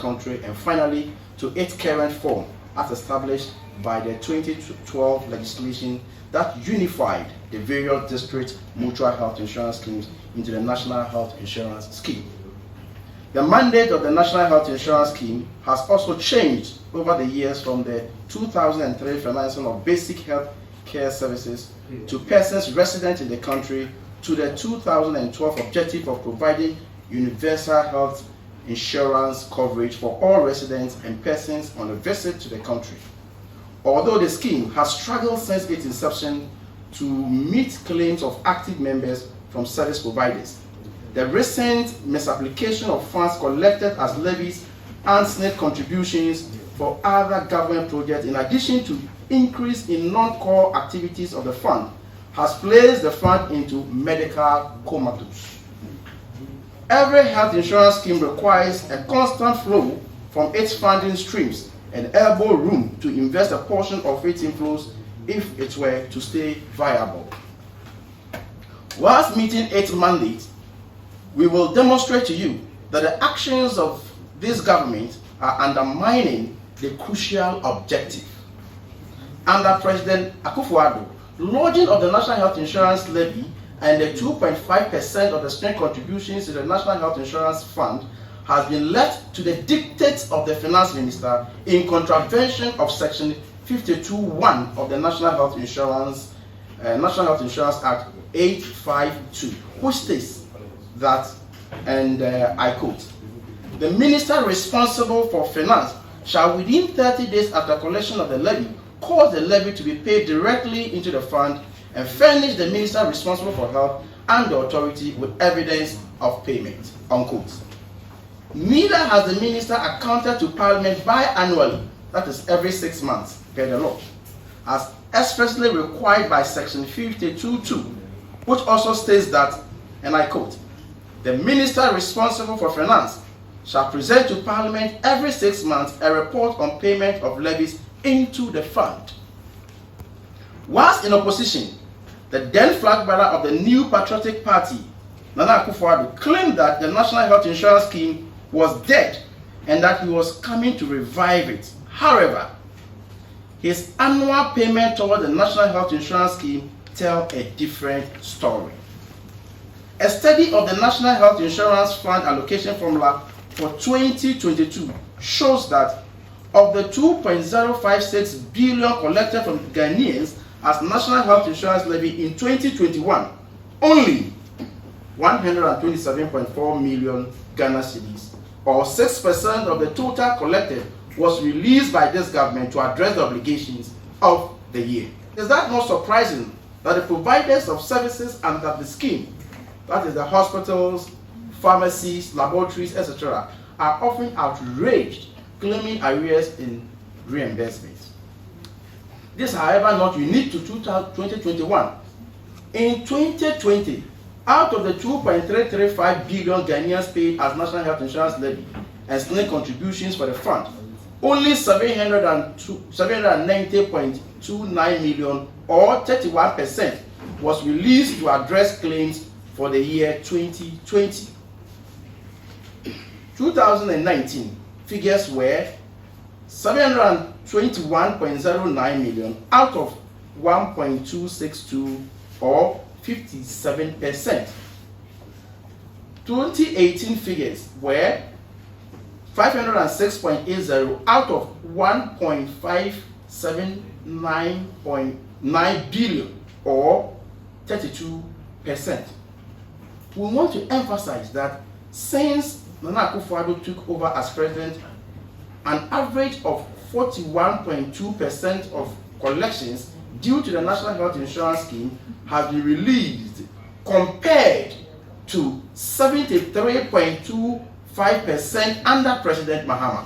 country, and finally to its current form as established by the 2012 legislation that unified the various district mutual health insurance schemes into the National Health Insurance Scheme. The mandate of the National Health Insurance Scheme has also changed over the years from the 2003 financing of basic health care services to persons resident in the country to the 2012 objective of providing universal health insurance coverage for all residents and persons on a visit to the country. Although the scheme has struggled since its inception to meet claims of active members from service providers, the recent misapplication of funds collected as levies and SNP contributions for other government projects, in addition to increase in non-core activities of the fund, has placed the fund into medical comatose. Every health insurance scheme requires a constant flow from its funding streams and elbow room to invest a portion of its inflows if it were to stay viable. Whilst meeting its mandate, we will demonstrate to you that the actions of this government are undermining the crucial objective. Under President Akufo-Addo, lodging of the National Health Insurance Levy and the 2.5% of the SNP contributions to the National Health Insurance Fund has been left to the dictates of the Finance Minister in contravention of Section 52(1) of the National Health Insurance Act 852, which states that, and I quote, "The minister responsible for finance shall within 30 days after collection of the levy cause the levy to be paid directly into the fund and furnish the minister responsible for health and the authority with evidence of payment," unquote. Neither has the minister accounted to Parliament biannually, that is every 6 months, per the law, as expressly required by Section 52(2), which also states that, and I quote, "The minister responsible for finance shall present to Parliament every 6 months a report on payment of levies into the fund." Whilst in opposition, the then flag bearer of the New Patriotic Party, Nana Akufo-Addo, claimed that the National Health Insurance Scheme was dead and that he was coming to revive it. However, his annual payment toward the National Health Insurance Scheme tells a different story. A study of the National Health Insurance Fund allocation formula for 2022 shows that of the 2.056 billion collected from Ghanaians as National Health Insurance Levy in 2021, only 127.4 million Ghana cedis, or 6% of the total collected, was released by this government to address the obligations of the year. Is that not surprising that the providers of services under the scheme, that is the hospitals, pharmacies, laboratories, etc., are often outraged, claiming arrears in reimbursements? This, however, not unique to 2021. In 2020, out of the 2.335 billion Ghanaians paid as National Health Insurance Levy and SNP contributions for the fund, only 790.29 million, or 31%, was released to address claims for the year 2020. 2019 figures were 721.09 million out of 1.262, or 57%. 2018 figures were 506.80 out of 1.579.9 billion, or 32%. We want to emphasize that since Nana Akufo-Addo took over as president, an average of 41.2% of collections due to the National Health Insurance Scheme has been released, compared to 73.25% under President Mahama.